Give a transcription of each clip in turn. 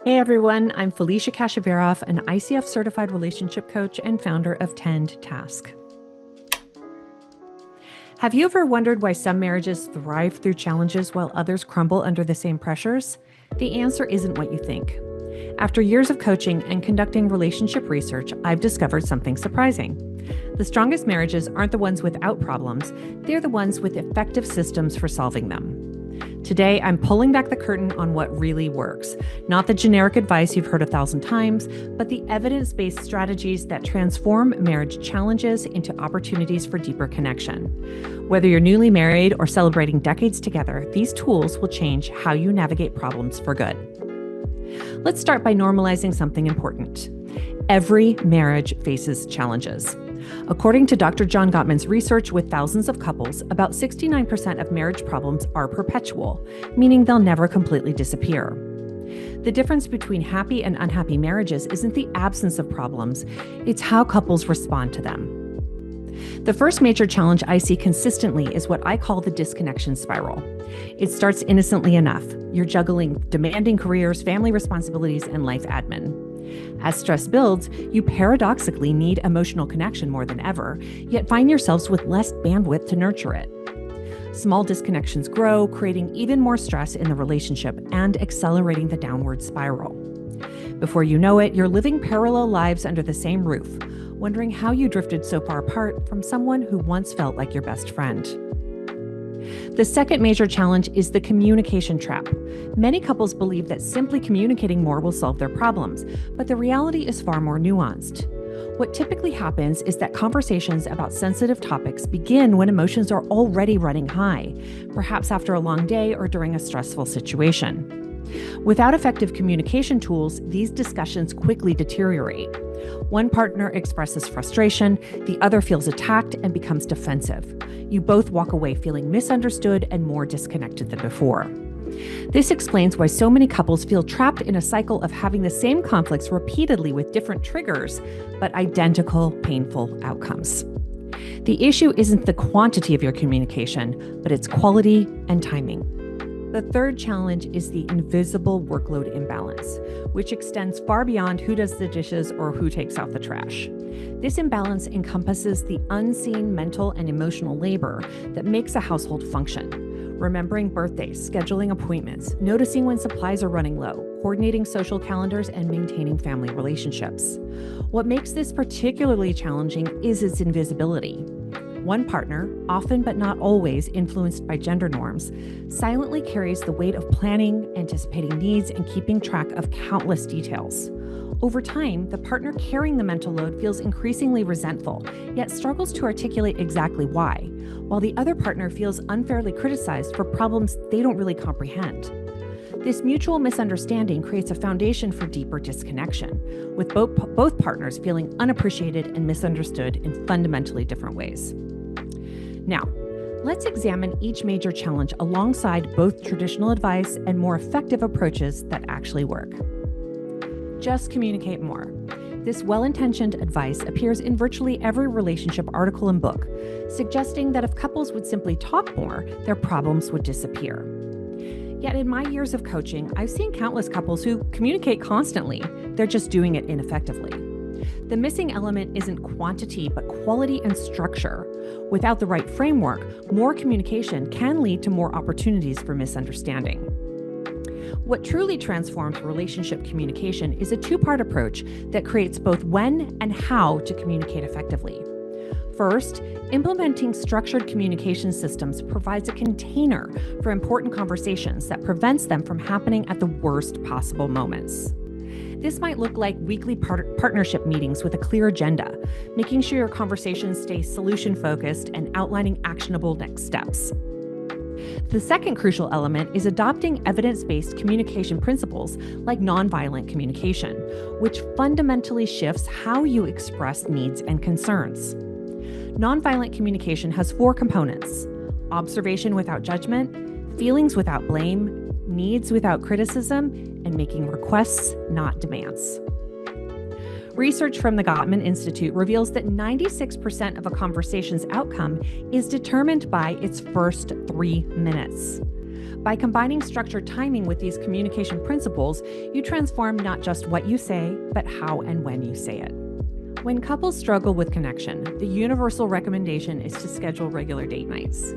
Hey everyone, I'm Felicia Kashevaroff, an ICF certified relationship coach and founder of Tend Task. Have you ever wondered why some marriages thrive through challenges while others crumble under the same pressures? The answer isn't what you think. After years of coaching and conducting relationship research, I've discovered something surprising. The strongest marriages aren't the ones without problems, they're the ones with effective systems for solving them. Today, I'm pulling back the curtain on what really works. Not the generic advice you've heard 1,000 times, but the evidence-based strategies that transform marriage challenges into opportunities for deeper connection. Whether you're newly married or celebrating decades together, these tools will change how you navigate problems for good. Let's start by normalizing something important. Every marriage faces challenges. According to Dr. John Gottman's research with thousands of couples, about 69% of marriage problems are perpetual, meaning they'll never completely disappear. The difference between happy and unhappy marriages isn't the absence of problems, it's how couples respond to them. The first major challenge I see consistently is what I call the disconnection spiral. It starts innocently enough. You're juggling demanding careers, family responsibilities, and life admin. As stress builds, you paradoxically need emotional connection more than ever, yet find yourselves with less bandwidth to nurture it. Small disconnections grow, creating even more stress in the relationship and accelerating the downward spiral. Before you know it, you're living parallel lives under the same roof, wondering how you drifted so far apart from someone who once felt like your best friend. The second major challenge is the communication trap. Many couples believe that simply communicating more will solve their problems, but the reality is far more nuanced. What typically happens is that conversations about sensitive topics begin when emotions are already running high, perhaps after a long day or during a stressful situation. Without effective communication tools, these discussions quickly deteriorate. One partner expresses frustration, the other feels attacked and becomes defensive. You both walk away feeling misunderstood and more disconnected than before. This explains why so many couples feel trapped in a cycle of having the same conflicts repeatedly with different triggers, but identical painful outcomes. The issue isn't the quantity of your communication, but its quality and timing. The third challenge is the invisible workload imbalance, which extends far beyond who does the dishes or who takes out the trash. This imbalance encompasses the unseen mental and emotional labor that makes a household function. Remembering birthdays, scheduling appointments, noticing when supplies are running low, coordinating social calendars, and maintaining family relationships. What makes this particularly challenging is its invisibility. One partner, often but not always influenced by gender norms, silently carries the weight of planning, anticipating needs, and keeping track of countless details. Over time, the partner carrying the mental load feels increasingly resentful, yet struggles to articulate exactly why, while the other partner feels unfairly criticized for problems they don't really comprehend. This mutual misunderstanding creates a foundation for deeper disconnection, with both partners feeling unappreciated and misunderstood in fundamentally different ways. Now, let's examine each major challenge alongside both traditional advice and more effective approaches that actually work. Just communicate more. This well-intentioned advice appears in virtually every relationship article and book, suggesting that if couples would simply talk more, their problems would disappear. Yet in my years of coaching, I've seen countless couples who communicate constantly. They're just doing it ineffectively. The missing element isn't quantity, but quality and structure. Without the right framework, more communication can lead to more opportunities for misunderstanding. What truly transforms relationship communication is a two-part approach that creates both when and how to communicate effectively. First, implementing structured communication systems provides a container for important conversations that prevents them from happening at the worst possible moments. This might look like weekly partnership meetings with a clear agenda, making sure your conversations stay solution-focused and outlining actionable next steps. The second crucial element is adopting evidence-based communication principles like nonviolent communication, which fundamentally shifts how you express needs and concerns. Nonviolent communication has 4 components: observation without judgment, feelings without blame, needs without criticism, and making requests, not demands. Research from the Gottman Institute reveals that 96% of a conversation's outcome is determined by its first 3 minutes. By combining structured timing with these communication principles, you transform not just what you say, but how and when you say it. When couples struggle with connection, the universal recommendation is to schedule regular date nights.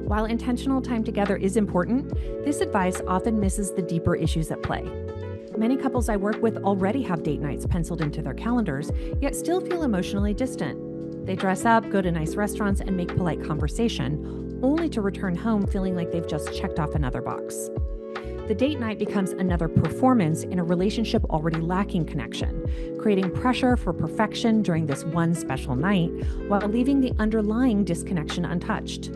While intentional time together is important, this advice often misses the deeper issues at play. Many couples I work with already have date nights penciled into their calendars, yet still feel emotionally distant. They dress up, go to nice restaurants, and make polite conversation, only to return home feeling like they've just checked off another box. The date night becomes another performance in a relationship already lacking connection, creating pressure for perfection during this one special night while leaving the underlying disconnection untouched.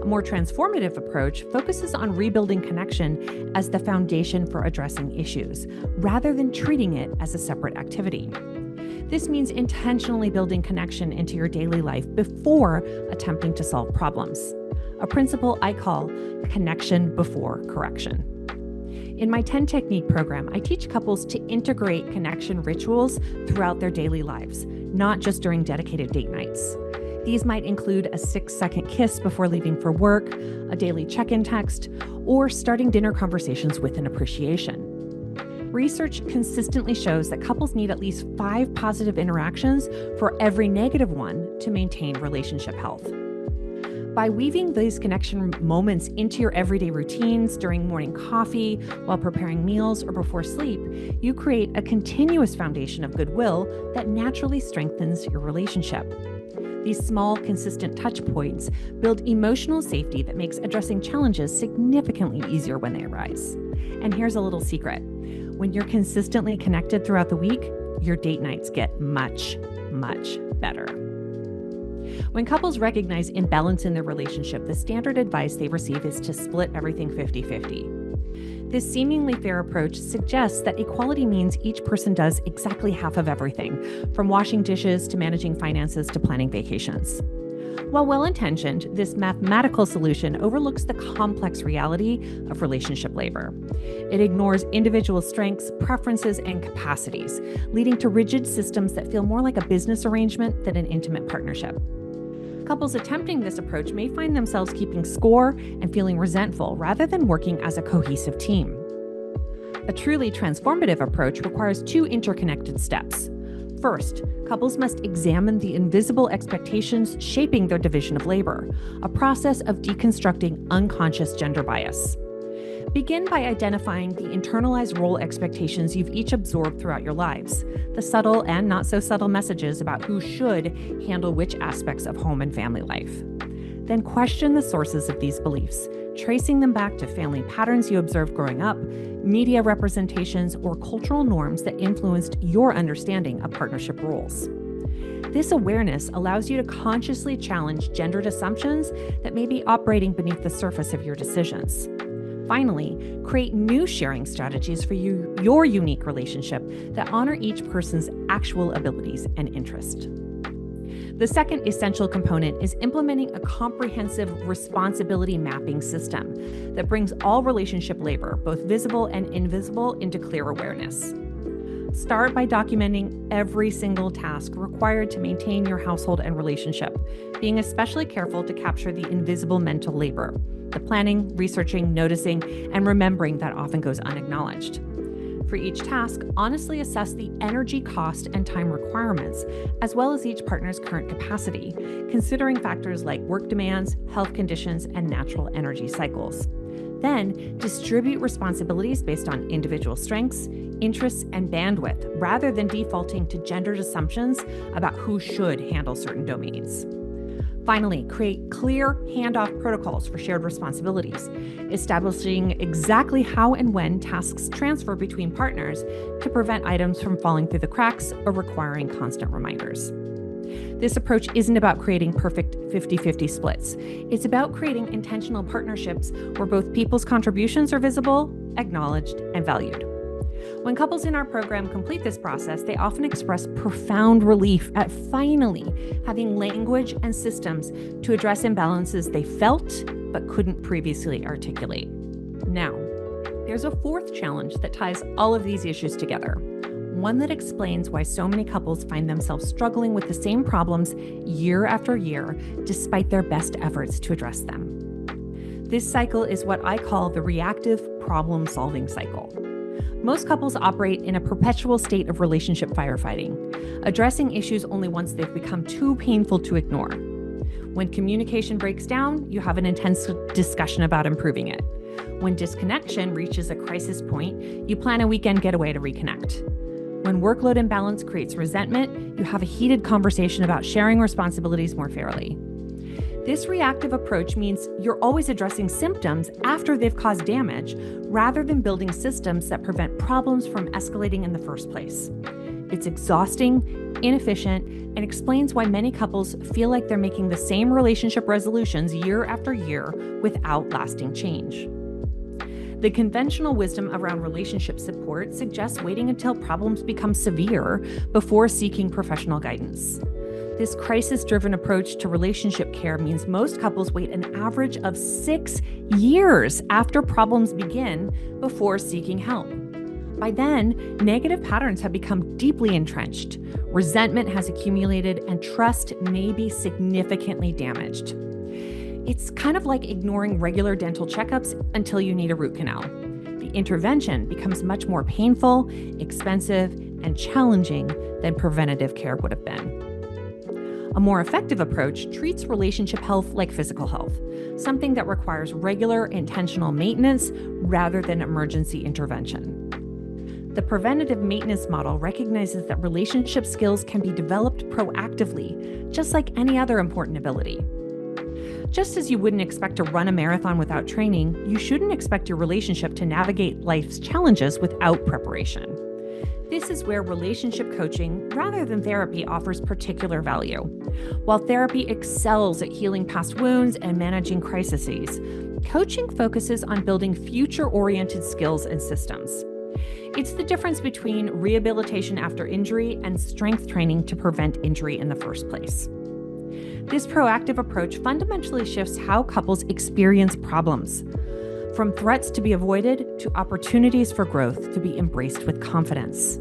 A more transformative approach focuses on rebuilding connection as the foundation for addressing issues, rather than treating it as a separate activity. This means intentionally building connection into your daily life before attempting to solve problems, a principle I call connection before correction. In my 10 Technique program, I teach couples to integrate connection rituals throughout their daily lives, not just during dedicated date nights. These might include a 6-second kiss before leaving for work, a daily check-in text, or starting dinner conversations with an appreciation. Research consistently shows that couples need at least 5 positive interactions for every negative one to maintain relationship health. By weaving these connection moments into your everyday routines during morning coffee, while preparing meals, or before sleep, you create a continuous foundation of goodwill that naturally strengthens your relationship. These small, consistent touch points build emotional safety that makes addressing challenges significantly easier when they arise. And here's a little secret. When you're consistently connected throughout the week, your date nights get much, much better. When couples recognize imbalance in their relationship, the standard advice they receive is to split everything 50-50. This seemingly fair approach suggests that equality means each person does exactly half of everything, from washing dishes to managing finances to planning vacations. While well-intentioned, this mathematical solution overlooks the complex reality of relationship labor. It ignores individual strengths, preferences, and capacities, leading to rigid systems that feel more like a business arrangement than an intimate partnership. Couples attempting this approach may find themselves keeping score and feeling resentful rather than working as a cohesive team. A truly transformative approach requires 2 interconnected steps. First, couples must examine the invisible expectations shaping their division of labor, a process of deconstructing unconscious gender bias. Begin by identifying the internalized role expectations you've each absorbed throughout your lives, the subtle and not so subtle messages about who should handle which aspects of home and family life. Then question the sources of these beliefs, tracing them back to family patterns you observed growing up, media representations, or cultural norms that influenced your understanding of partnership roles. This awareness allows you to consciously challenge gendered assumptions that may be operating beneath the surface of your decisions. Finally, create new sharing strategies for your unique relationship that honor each person's actual abilities and interest. The second essential component is implementing a comprehensive responsibility mapping system that brings all relationship labor, both visible and invisible, into clear awareness. Start by documenting every single task required to maintain your household and relationship, being especially careful to capture the invisible mental labor, the planning, researching, noticing, and remembering that often goes unacknowledged. For each task, honestly assess the energy cost and time requirements, as well as each partner's current capacity, considering factors like work demands, health conditions, and natural energy cycles. Then, distribute responsibilities based on individual strengths, interests, and bandwidth, rather than defaulting to gendered assumptions about who should handle certain domains. Finally, create clear handoff protocols for shared responsibilities, establishing exactly how and when tasks transfer between partners to prevent items from falling through the cracks or requiring constant reminders. This approach isn't about creating perfect 50-50 splits. It's about creating intentional partnerships where both people's contributions are visible, acknowledged, and valued. When couples in our program complete this process, they often express profound relief at finally having language and systems to address imbalances they felt but couldn't previously articulate. Now, there's a fourth challenge that ties all of these issues together, one that explains why so many couples find themselves struggling with the same problems year after year, despite their best efforts to address them. This cycle is what I call the reactive problem-solving cycle. Most couples operate in a perpetual state of relationship firefighting, addressing issues only once they've become too painful to ignore. When communication breaks down, you have an intense discussion about improving it. When disconnection reaches a crisis point, you plan a weekend getaway to reconnect. When workload imbalance creates resentment, you have a heated conversation about sharing responsibilities more fairly. This reactive approach means you're always addressing symptoms after they've caused damage, rather than building systems that prevent problems from escalating in the first place. It's exhausting, inefficient, and explains why many couples feel like they're making the same relationship resolutions year after year without lasting change. The conventional wisdom around relationship support suggests waiting until problems become severe before seeking professional guidance. This crisis-driven approach to relationship care means most couples wait an average of 6 years after problems begin before seeking help. By then, negative patterns have become deeply entrenched, resentment has accumulated, and trust may be significantly damaged. It's kind of like ignoring regular dental checkups until you need a root canal. The intervention becomes much more painful, expensive, and challenging than preventative care would have been. A more effective approach treats relationship health like physical health, something that requires regular, intentional maintenance rather than emergency intervention. The preventative maintenance model recognizes that relationship skills can be developed proactively, just like any other important ability. Just as you wouldn't expect to run a marathon without training, you shouldn't expect your relationship to navigate life's challenges without preparation. This is where relationship coaching, rather than therapy, offers particular value. While therapy excels at healing past wounds and managing crises, coaching focuses on building future-oriented skills and systems. It's the difference between rehabilitation after injury and strength training to prevent injury in the first place. This proactive approach fundamentally shifts how couples experience problems, from threats to be avoided to opportunities for growth to be embraced with confidence.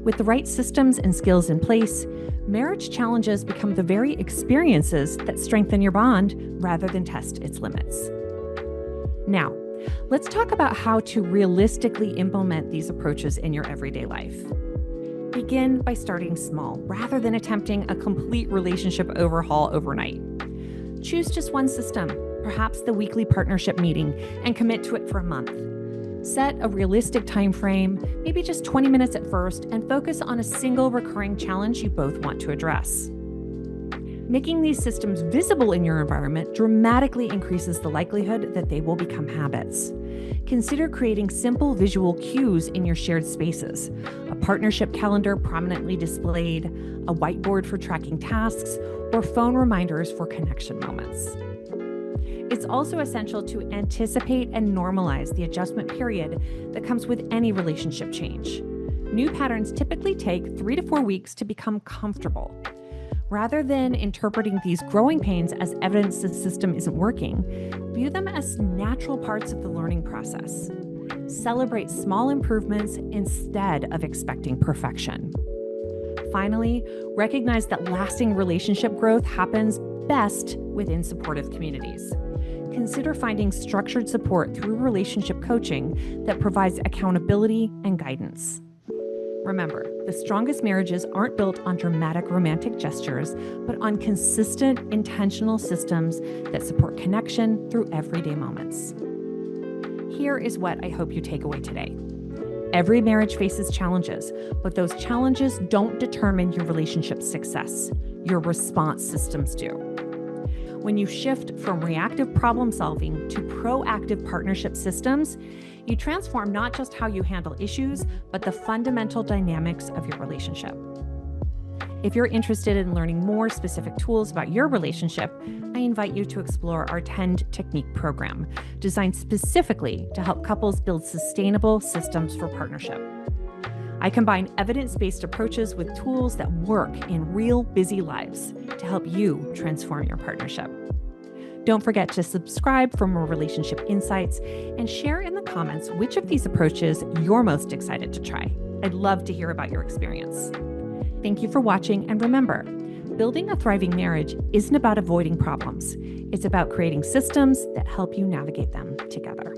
With the right systems and skills in place, marriage challenges become the very experiences that strengthen your bond rather than test its limits. Now, let's talk about how to realistically implement these approaches in your everyday life. Begin by starting small rather than attempting a complete relationship overhaul overnight. Choose just one system, perhaps the weekly partnership meeting, and commit to it for a month. Set a realistic time frame, maybe just 20 minutes at first, and focus on a single recurring challenge you both want to address. Making these systems visible in your environment dramatically increases the likelihood that they will become habits. Consider creating simple visual cues in your shared spaces, a partnership calendar prominently displayed, a whiteboard for tracking tasks, or phone reminders for connection moments. It's also essential to anticipate and normalize the adjustment period that comes with any relationship change. New patterns typically take 3 to 4 weeks to become comfortable. Rather than interpreting these growing pains as evidence the system isn't working, view them as natural parts of the learning process. Celebrate small improvements instead of expecting perfection. Finally, recognize that lasting relationship growth happens best within supportive communities. Consider finding structured support through relationship coaching that provides accountability and guidance. Remember, the strongest marriages aren't built on dramatic romantic gestures, but on consistent, intentional systems that support connection through everyday moments. Here is what I hope you take away today. Every marriage faces challenges, but those challenges don't determine your relationship's success. Your response systems do. When you shift from reactive problem solving to proactive partnership systems, you transform not just how you handle issues, but the fundamental dynamics of your relationship. If you're interested in learning more specific tools about your relationship, I invite you to explore our Tend Technique program, designed specifically to help couples build sustainable systems for partnership. I combine evidence-based approaches with tools that work in real busy lives to help you transform your partnership. Don't forget to subscribe for more relationship insights and share in the comments which of these approaches you're most excited to try. I'd love to hear about your experience. Thank you for watching, and remember, Building a thriving marriage isn't about avoiding problems. It's about creating systems that help you navigate them together.